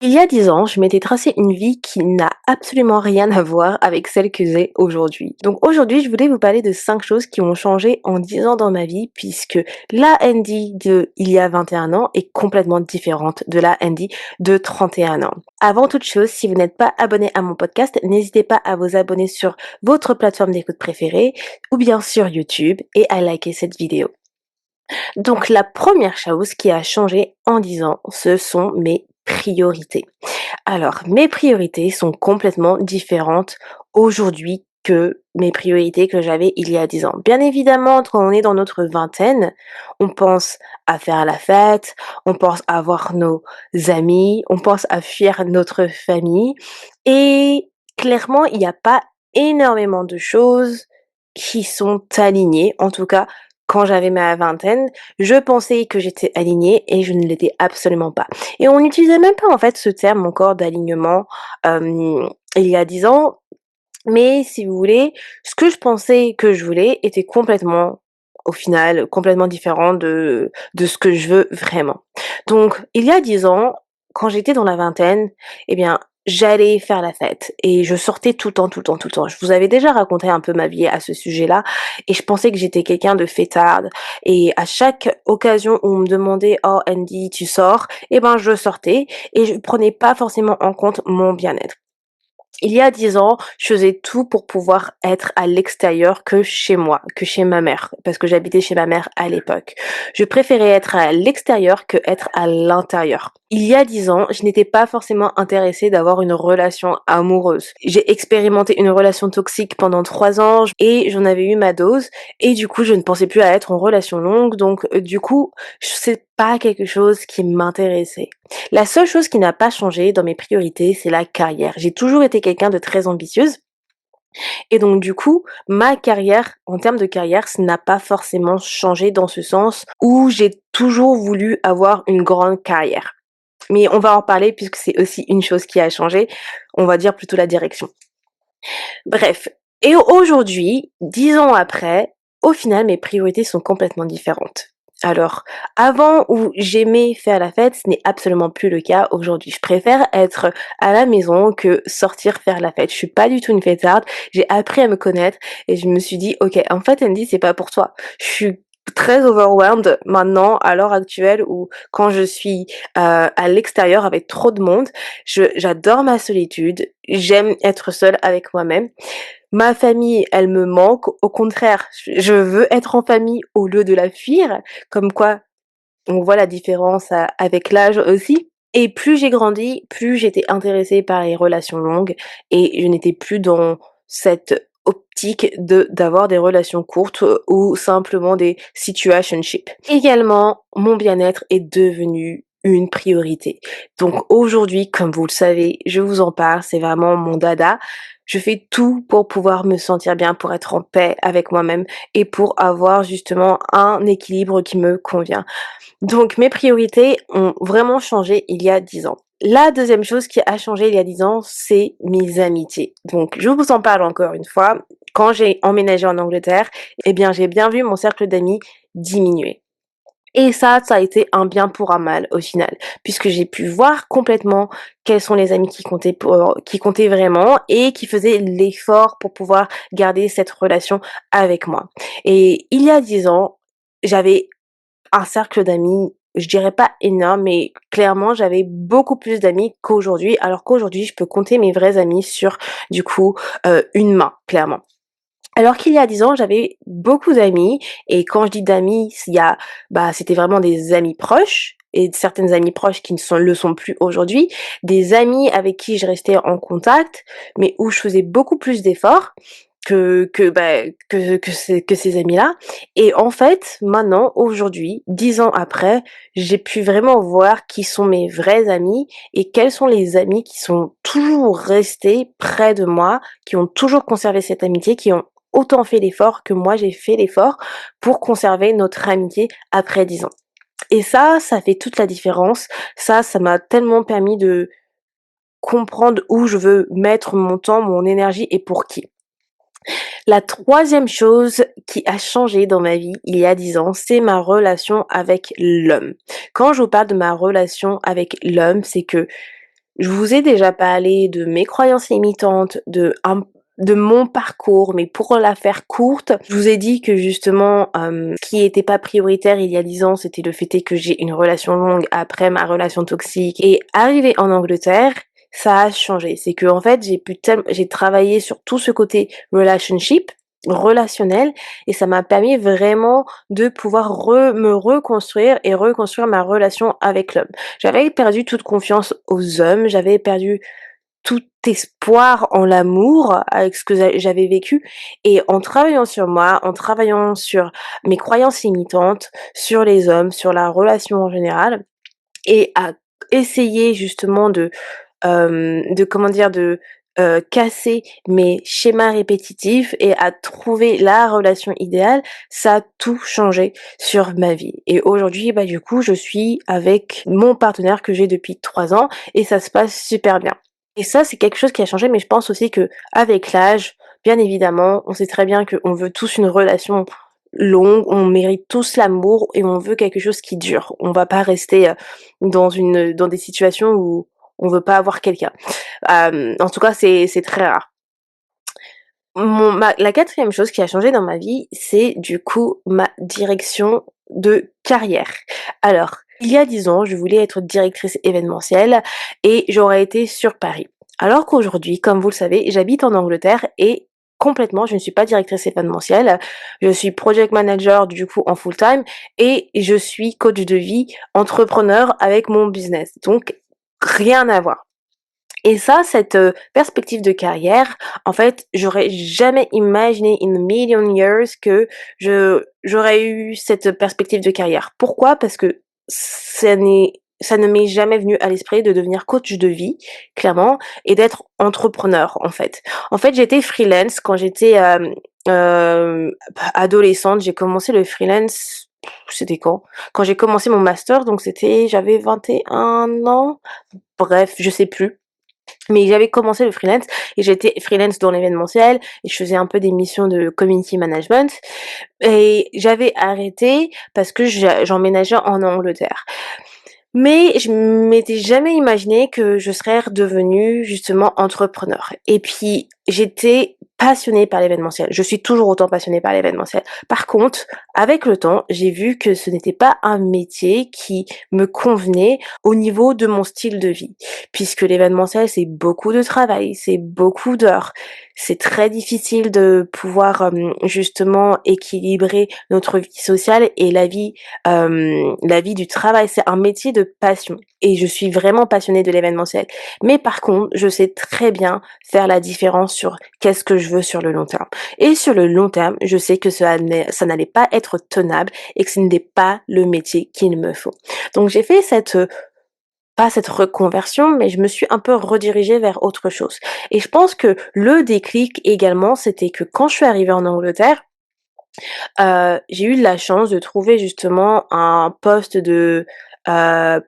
Il y a 10 ans, je m'étais tracé une vie qui n'a absolument rien à voir avec celle que j'ai aujourd'hui. Donc aujourd'hui, je voulais vous parler de 5 choses qui ont changé en 10 ans dans ma vie, puisque la Andy de il y a 21 ans est complètement différente de la Andy de 31 ans. Avant toute chose, si vous n'êtes pas abonné à mon podcast, n'hésitez pas à vous abonner sur votre plateforme d'écoute préférée ou bien sur YouTube et à liker cette vidéo. Donc la première chose qui a changé en 10 ans, ce sont mes priorités. Alors, mes priorités sont complètement différentes aujourd'hui que mes priorités que j'avais il y a 10 ans. Bien évidemment, quand on est dans notre vingtaine, on pense à faire la fête, on pense à voir nos amis, on pense à fuir notre famille et clairement, il n'y a pas énormément de choses qui sont alignées. En tout cas, quand j'avais ma vingtaine, je pensais que j'étais alignée et je ne l'étais absolument pas. Et on n'utilisait même pas en fait ce terme encore d'alignement il y a 10 ans, mais si vous voulez, ce que je pensais que je voulais était complètement, au final, complètement différent de ce que je veux vraiment. Donc, il y a 10 ans, quand j'étais dans la vingtaine, eh bien, j'allais faire la fête et je sortais tout le temps, tout le temps, tout le temps. Je vous avais déjà raconté un peu ma vie à ce sujet-là et je pensais que j'étais quelqu'un de fêtarde et à chaque occasion où on me demandait: «Oh Andy, tu sors?» eh ben, je sortais et je prenais pas forcément en compte mon bien-être. Il y a 10 ans, je faisais tout pour pouvoir être à l'extérieur que chez moi, que chez ma mère, parce que j'habitais chez ma mère à l'époque. Je préférais être à l'extérieur que être à l'intérieur. Il y a 10 ans, je n'étais pas forcément intéressée d'avoir une relation amoureuse. J'ai expérimenté une relation toxique pendant 3 ans et j'en avais eu ma dose et du coup, je ne pensais plus à être en relation longue donc du coup, c'est pas quelque chose qui m'intéressait. La seule chose qui n'a pas changé dans mes priorités, c'est la carrière. J'ai toujours été quelqu'un de très ambitieuse et donc du coup, ma carrière, en termes de carrière, ça n'a pas forcément changé dans ce sens où j'ai toujours voulu avoir une grande carrière. Mais on va en parler puisque c'est aussi une chose qui a changé, on va dire plutôt la direction. Bref, et aujourd'hui, 10 ans après, au final, mes priorités sont complètement différentes. Alors, avant où j'aimais faire la fête, ce n'est absolument plus le cas aujourd'hui. Je préfère être à la maison que sortir faire la fête. Je suis pas du tout une fêtarde. J'ai appris à me connaître et je me suis dit, ok, en fait, Andy, c'est pas pour toi. Je suis très overwhelmed maintenant à l'heure actuelle où quand je suis à l'extérieur avec trop de monde, j'adore ma solitude, j'aime être seule avec moi-même. Ma famille, elle me manque. Au contraire, je veux être en famille au lieu de la fuir. Comme quoi, on voit la différence avec l'âge aussi. Et plus j'ai grandi, plus j'étais intéressée par les relations longues et je n'étais plus dans cette optique d'avoir des relations courtes ou simplement des situationships. Également, mon bien-être est devenu une priorité. Donc aujourd'hui, comme vous le savez, je vous en parle, c'est vraiment mon dada. Je fais tout pour pouvoir me sentir bien, pour être en paix avec moi-même et pour avoir justement un équilibre qui me convient. Donc mes priorités ont vraiment changé il y a 10 ans. La deuxième chose qui a changé il y a 10 ans, c'est mes amitiés. Donc je vous en parle encore une fois. Quand j'ai emménagé en Angleterre, eh bien j'ai bien vu mon cercle d'amis diminuer. Et ça a été un bien pour un mal au final, puisque j'ai pu voir complètement quels sont les amis qui comptaient vraiment et qui faisaient l'effort pour pouvoir garder cette relation avec moi. Et il y a 10 ans, j'avais un cercle d'amis, je dirais pas énorme, mais clairement, j'avais beaucoup plus d'amis qu'aujourd'hui, alors qu'aujourd'hui, je peux compter mes vrais amis sur, du coup, une main, clairement. Alors qu'il y a 10 ans, j'avais beaucoup d'amis et quand je dis d'amis, c'était vraiment des amis proches et certaines amies proches qui ne le sont plus aujourd'hui, des amis avec qui je restais en contact, mais où je faisais beaucoup plus d'efforts que ces amis-là. Et en fait, maintenant, aujourd'hui, 10 ans après, j'ai pu vraiment voir qui sont mes vrais amis et quels sont les amis qui sont toujours restés près de moi, qui ont toujours conservé cette amitié, qui ont autant fait l'effort que moi j'ai fait l'effort pour conserver notre amitié après 10 ans. Et ça fait toute la différence. Ça m'a tellement permis de comprendre où je veux mettre mon temps, mon énergie et pour qui. La troisième chose qui a changé dans ma vie il y a 10 ans, c'est ma relation avec l'homme. Quand je vous parle de ma relation avec l'homme, c'est que Je vous ai déjà parlé de mes croyances limitantes, de mon parcours, mais pour la faire courte, je vous ai dit que justement, ce qui était pas prioritaire il y a 10 ans, c'était le fait est que j'ai une relation longue après ma relation toxique et arrivée en Angleterre, ça a changé. C'est qu'en fait, j'ai travaillé sur tout ce côté relationship, relationnel et ça m'a permis vraiment de pouvoir me reconstruire et reconstruire ma relation avec l'homme. J'avais perdu toute confiance aux hommes, j'avais perdu tout espoir en l'amour avec ce que j'avais vécu et en travaillant sur moi, en travaillant sur mes croyances limitantes, sur les hommes, sur la relation en général et à essayer justement de comment dire? Casser mes schémas répétitifs et à trouver la relation idéale, ça a tout changé sur ma vie. Et aujourd'hui, bah, du coup, je suis avec mon partenaire que j'ai depuis 3 ans et ça se passe super bien. Et ça, c'est quelque chose qui a changé, mais je pense aussi qu'avec l'âge, bien évidemment, on sait très bien qu'on veut tous une relation longue, on mérite tous l'amour et on veut quelque chose qui dure. On va pas rester, dans des situations où on veut pas avoir quelqu'un. En tout cas, c'est très rare. La 4e chose qui a changé dans ma vie, c'est du coup ma direction de carrière. Alors, il y a 10 ans, je voulais être directrice événementielle et j'aurais été sur Paris. Alors qu'aujourd'hui, comme vous le savez, j'habite en Angleterre et complètement, je ne suis pas directrice événementielle. Je suis project manager du coup en full time et je suis coach de vie, entrepreneur avec mon business. Donc, rien à voir. Et ça, cette, perspective de carrière, en fait, j'aurais jamais imaginé in a million years que j'aurais eu cette perspective de carrière. Pourquoi? Parce que ça ne m'est jamais venu à l'esprit de devenir coach de vie, clairement, et d'être entrepreneur, en fait. En fait, j'étais freelance quand j'étais, adolescente. J'ai commencé le freelance, c'était quand? Quand j'ai commencé mon master, donc j'avais 21 ans, bref, je sais plus. Mais j'avais commencé le freelance et j'étais freelance dans l'événementiel et je faisais un peu des missions de community management et j'avais arrêté parce que j'emménageais en Angleterre. Mais je m'étais jamais imaginé que je serais redevenue justement entrepreneur. Et puis j'étais passionnée par l'événementiel. Je suis toujours autant passionnée par l'événementiel. Par contre, avec le temps, j'ai vu que ce n'était pas un métier qui me convenait au niveau de mon style de vie. Puisque l'événementiel, c'est beaucoup de travail, c'est beaucoup d'heures. C'est très difficile de pouvoir justement équilibrer notre vie sociale et la vie du travail. C'est un métier de passion et je suis vraiment passionnée de l'événementiel. Mais par contre, je sais très bien faire la différence sur qu'est-ce que je veux sur le long terme. Et sur le long terme, je sais que ça n'allait pas être tenable et que ce n'était pas le métier qu'il me faut. Donc j'ai fait pas cette reconversion, mais je me suis un peu redirigée vers autre chose. Et je pense que le déclic également, c'était que quand je suis arrivée en Angleterre, j'ai eu de la chance de trouver justement un poste de,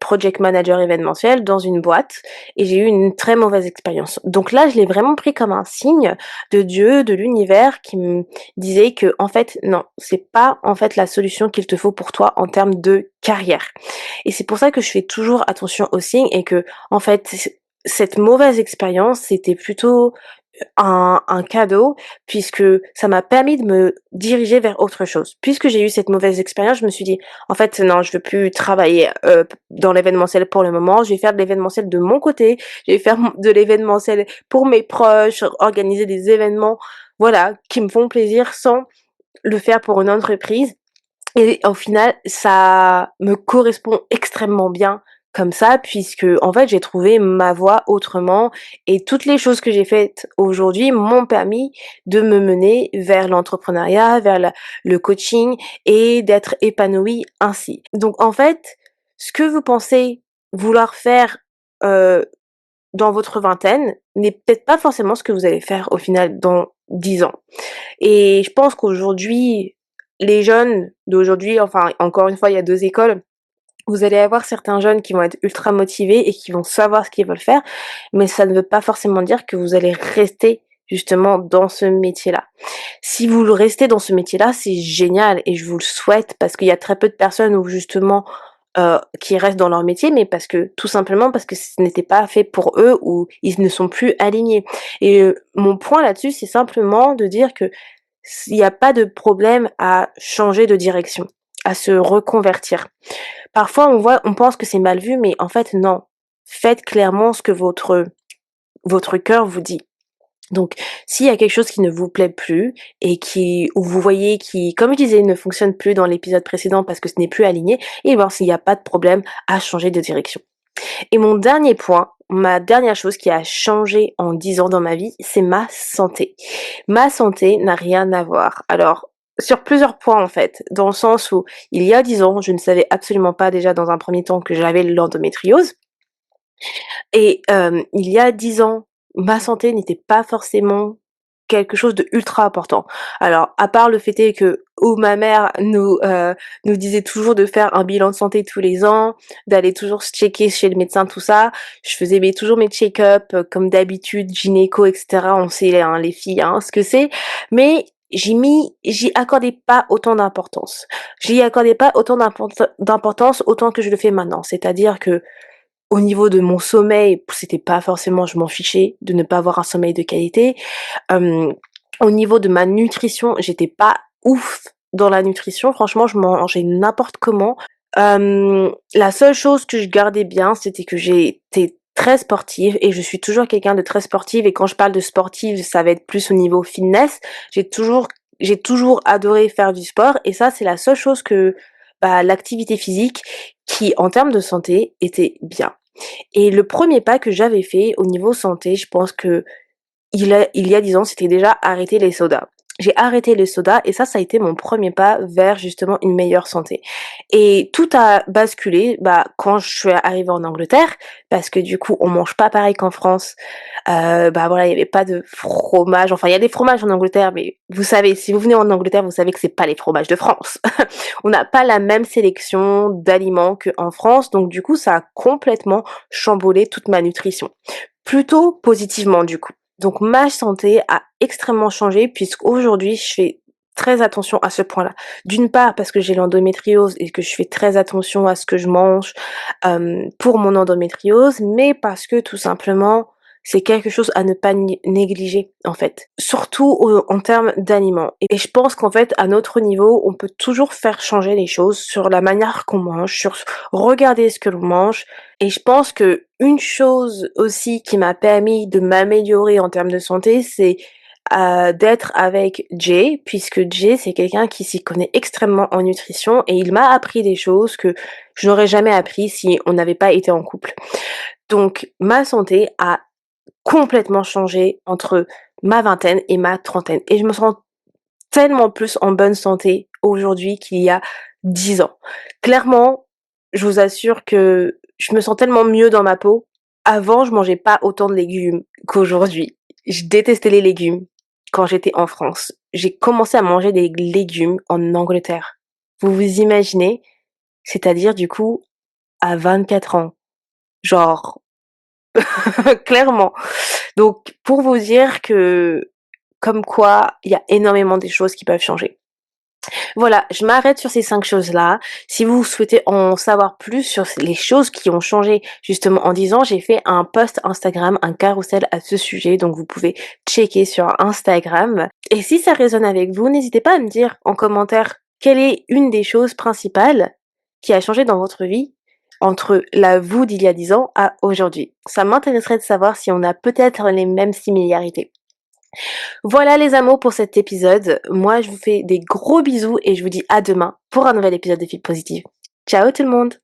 project manager événementiel dans une boîte et j'ai eu une très mauvaise expérience. Donc là, je l'ai vraiment pris comme un signe de Dieu, de l'univers qui me disait que en fait, non, c'est pas, en fait, la solution qu'il te faut pour toi en termes de carrière. Et c'est pour ça que je fais toujours attention aux signes et que en fait, cette mauvaise expérience, c'était plutôt un cadeau puisque ça m'a permis de me diriger vers autre chose. Puisque j'ai eu cette mauvaise expérience, je me suis dit: «En fait, non, je veux plus travailler, dans l'événementiel pour le moment. Je vais faire de l'événementiel de mon côté. Je vais faire de l'événementiel pour mes proches, organiser des événements, voilà, qui me font plaisir sans le faire pour une entreprise». Et au final, ça me correspond extrêmement bien comme ça, puisque en fait, j'ai trouvé ma voie autrement et toutes les choses que j'ai faites aujourd'hui m'ont permis de me mener vers l'entrepreneuriat, vers le coaching et d'être épanouie ainsi. Donc en fait, ce que vous pensez vouloir faire, heu, dans votre vingtaine n'est peut-être pas forcément ce que vous allez faire au final dans 10 ans. Et je pense qu'aujourd'hui, les jeunes d'aujourd'hui, enfin, encore une fois, il y a 2 écoles. Vous allez avoir certains jeunes qui vont être ultra motivés et qui vont savoir ce qu'ils veulent faire, mais ça ne veut pas forcément dire que vous allez rester justement dans ce métier-là. Si vous le restez dans ce métier-là, c'est génial et je vous le souhaite parce qu'il y a très peu de personnes où justement, qui restent dans leur métier, mais parce que tout simplement parce que ce n'était pas fait pour eux ou ils ne sont plus alignés. Et mon point là-dessus, c'est simplement de dire que il n'y a pas de problème à changer de direction, à se reconvertir. Parfois, on pense que c'est mal vu, mais en fait, non. Faites clairement ce que votre cœur vous dit. Donc, s'il y a quelque chose qui ne vous plaît plus et ou vous voyez qui, comme je disais, ne fonctionne plus dans l'épisode précédent parce que ce n'est plus aligné, et voir s'il n'y a pas de problème à changer de direction. Et mon dernier point, ma dernière chose qui a changé en 10 ans dans ma vie, c'est ma santé. Ma santé n'a rien à voir. Alors, sur plusieurs points en fait, dans le sens où il y a 10 ans, je ne savais absolument pas déjà dans un premier temps que j'avais l'endométriose. Et il y a 10 ans, ma santé n'était pas forcément quelque chose de ultra important. Alors, à part le fait est que où ma mère nous disait toujours de faire un bilan de santé tous les ans, d'aller toujours se checker chez le médecin, tout ça. Je faisais toujours mes check-up comme d'habitude, gynéco, et cetera. On sait, hein, les filles, hein, ce que c'est. Mais j'y accordais pas autant d'importance. J'y accordais pas autant d'importance autant que je le fais maintenant. C'est-à-dire que au niveau de mon sommeil, c'était pas forcément je m'en fichais de ne pas avoir un sommeil de qualité. Hem, Au niveau de ma nutrition, j'étais pas ouf dans la nutrition. Franchement, je mangeais n'importe comment. La seule chose que je gardais bien, c'était que j'étais très sportive et je suis toujours quelqu'un de très sportive et quand je parle de sportive, ça va être plus au niveau fitness. J'ai toujours adoré faire du sport et ça, c'est la seule chose que l'activité physique qui, en termes de santé, était bien. Et le premier pas que j'avais fait au niveau santé, je pense que il y a 10 ans, c'était déjà arrêter les sodas. J'ai arrêté les sodas et ça a été mon premier pas vers justement une meilleure santé. Et tout a basculé, quand je suis arrivée en Angleterre, parce que du coup, on mange pas pareil qu'en France. Voilà, il y avait pas de fromage, enfin il y a des fromages en Angleterre, mais vous savez, si vous venez en Angleterre, vous savez que c'est pas les fromages de France. On n'a pas la même sélection d'aliments qu'en France, donc du coup, ça a complètement chamboulé toute ma nutrition. Plutôt positivement du coup. Donc ma santé a extrêmement changé puisqu'aujourd'hui je fais très attention à ce point-là. D'une part parce que j'ai l'endométriose et que je fais très attention à ce que je mange, pour mon endométriose, mais parce que tout simplement, c'est quelque chose à ne pas négliger en fait. Surtout en termes d'aliments. Et je pense qu'en fait, à notre niveau, on peut toujours faire changer les choses sur la manière qu'on mange, sur regarder ce que l'on mange. Et je pense que une chose aussi qui m'a permis de m'améliorer en termes de santé, c'est d'être avec Jay, puisque Jay, c'est quelqu'un qui s'y connaît extrêmement en nutrition et il m'a appris des choses que je n'aurais jamais appris si on n'avait pas été en couple. Donc ma santé a complètement changé entre ma vingtaine et ma trentaine et je me sens tellement plus en bonne santé aujourd'hui qu'il y a 10 ans. Clairement, je vous assure que je me sens tellement mieux dans ma peau. Avant, je mangeais pas autant de légumes qu'aujourd'hui. Je détestais les légumes quand j'étais en France. J'ai commencé à manger des légumes en Angleterre. Vous vous imaginez? C'est-à-dire du coup à 24 ans. Genre clairement. Donc pour vous dire que comme quoi il y a énormément des choses qui peuvent changer. Voilà, je m'arrête sur ces 5 choses-là. Si vous souhaitez en savoir plus sur les choses qui ont changé justement en 10 ans, j'ai fait un post Instagram, un carrousel à ce sujet, donc vous pouvez checker sur Instagram. Et si ça résonne avec vous, n'hésitez pas à me dire en commentaire quelle est une des choses principales qui a changé dans votre vie entre la vous d'il y a 10 ans à aujourd'hui. Ça m'intéresserait de savoir si on a peut-être les mêmes similarités. Voilà les amours pour cet épisode. Moi, je vous fais des gros bisous et je vous dis à demain pour un nouvel épisode de Fille Positive. Ciao tout le monde!